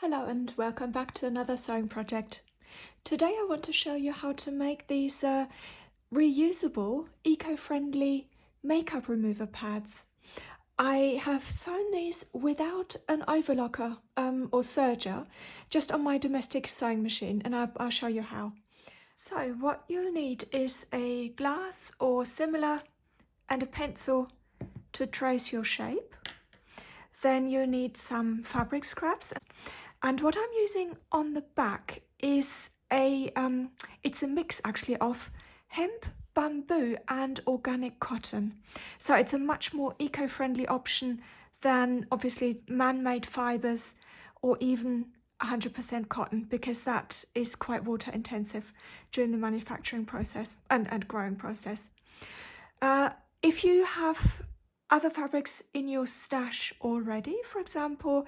Hello and welcome back to another sewing project. Today I want to show you how to make these reusable, eco-friendly makeup remover pads. I have sewn these without an overlocker or serger, just on my domestic sewing machine, and I'll show you how. So what you'll need is a glass or similar and a pencil to trace your shape. Then you'll need some fabric scraps. And what I'm using on the back is it's a mix actually of hemp, bamboo and organic cotton. So it's a much more eco-friendly option than obviously man-made fibres or even 100% cotton, because that is quite water intensive during the manufacturing process and growing process. If you have other fabrics in your stash already, for example,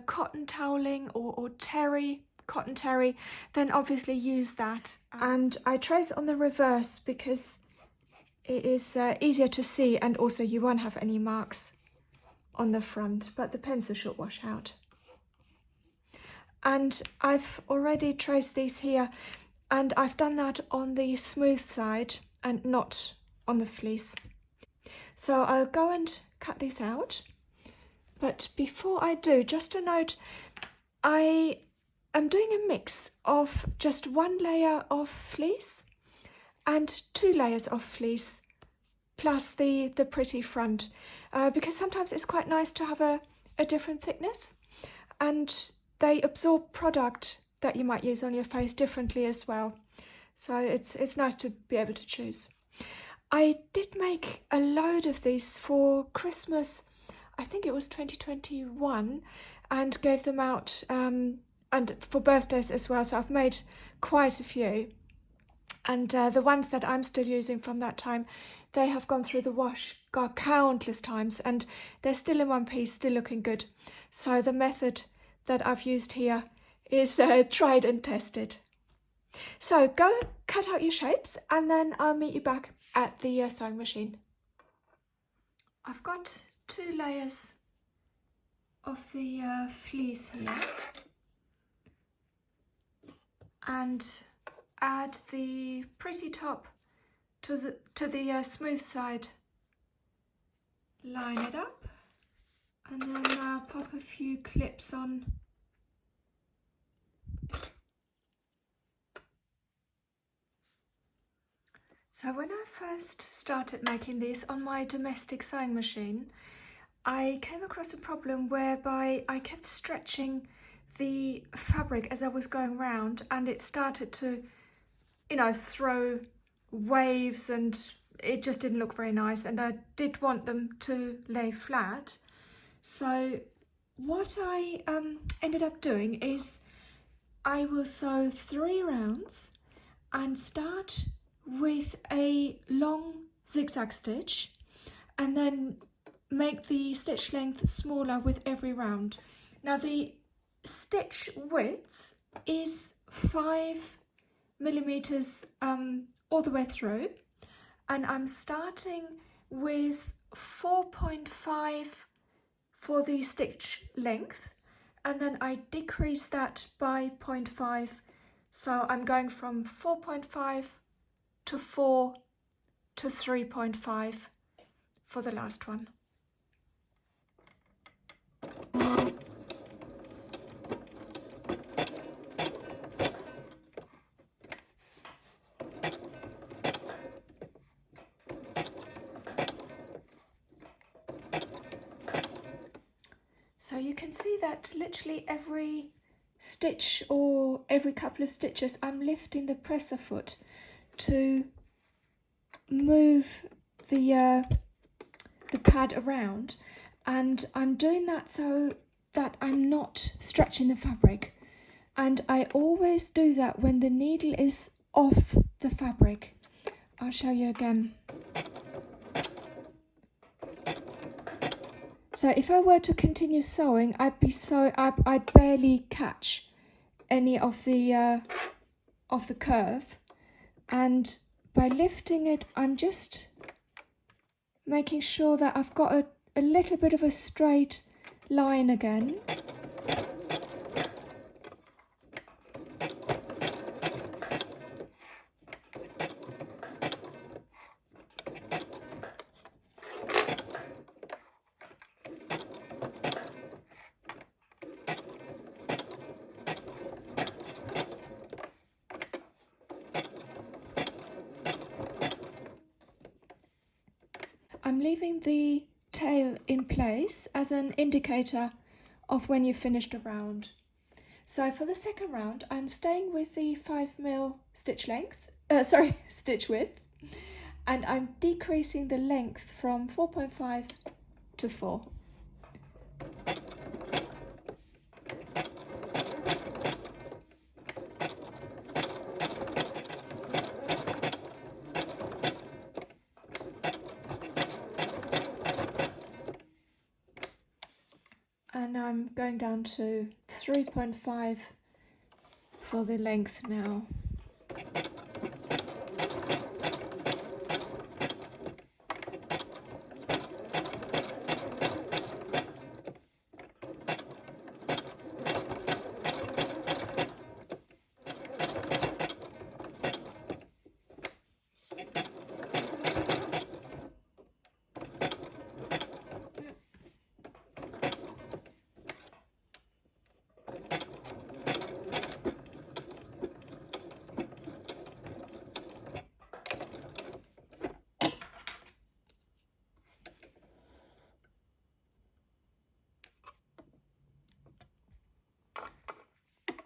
cotton toweling or terry, cotton terry, then obviously use that. And I trace on the reverse because it is easier to see, and also you won't have any marks on the front, but the pencil should wash out. And I've already traced these here, and I've done that on the smooth side and not on the fleece. So I'll go and cut these out, but before I do, just a note, I am doing a mix of just one layer of fleece and 2 layers of fleece plus the pretty front, because sometimes it's quite nice to have a different thickness, and they absorb product that you might use on your face differently as well. So it's nice to be able to choose. I did make a load of these for Christmas, I think it was 2021, and gave them out and for birthdays as well, so I've made quite a few. And the ones that I'm still using from that time, they have gone through the wash countless times and they're still in one piece, still looking good. So the method that I've used here is tried and tested. So go cut out your shapes and then I'll meet you back at the sewing machine. I've got 2 layers of the fleece here, and add the pretty top to the smooth side. Line it up and then pop a few clips on. So when I first started making these on my domestic sewing machine, I came across a problem whereby I kept stretching the fabric as I was going round, and it started to, throw waves, and it just didn't look very nice, and I did want them to lay flat. So what I ended up doing is I will sew 3 rounds and start with a long zigzag stitch and then make the stitch length smaller with every round. Now the stitch width is 5 millimeters all the way through, and I'm starting with 4.5 for the stitch length, and then I decrease that by 0.5, so I'm going from 4.5 to 4 to 3.5 for the last one. So you can see that literally every stitch or every couple of stitches I'm lifting the presser foot to move the pad around, and I'm doing that so that I'm not stretching the fabric, and I always do that when the needle is off the fabric. I'll show you again. So if I were to continue sewing, I'd barely catch any of the curve. And by lifting it, I'm just making sure that I've got a little bit of a straight line again. I'm leaving the tail in place as an indicator of when you've finished a round. So for the second round, I'm staying with the 5mm stitch width, and I'm decreasing the length from 4.5 to 4. And I'm going down to 3.5 for the length now.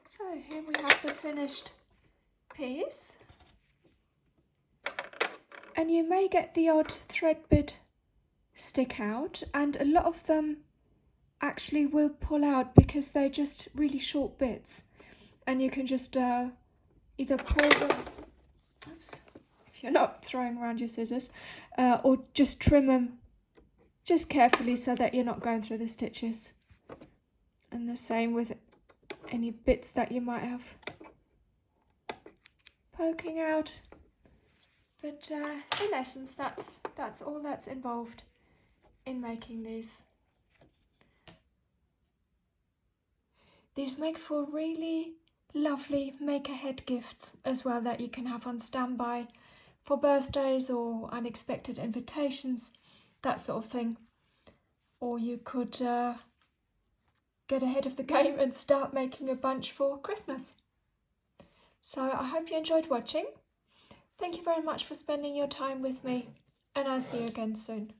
So here we have the finished piece, and you may get the odd thread bit stick out, and a lot of them actually will pull out because they're just really short bits, and you can just either pull them, oops, if you're not throwing around your scissors, or just trim them just carefully so that you're not going through the stitches. And the same with any bits that you might have poking out. But in essence, that's all that's involved in making these. These make for really lovely make-ahead gifts as well that you can have on standby for birthdays or unexpected invitations, that sort of thing. Or you could get ahead of the game and start making a bunch for Christmas. So I hope you enjoyed watching. Thank you very much for spending your time with me, and I'll see you again soon.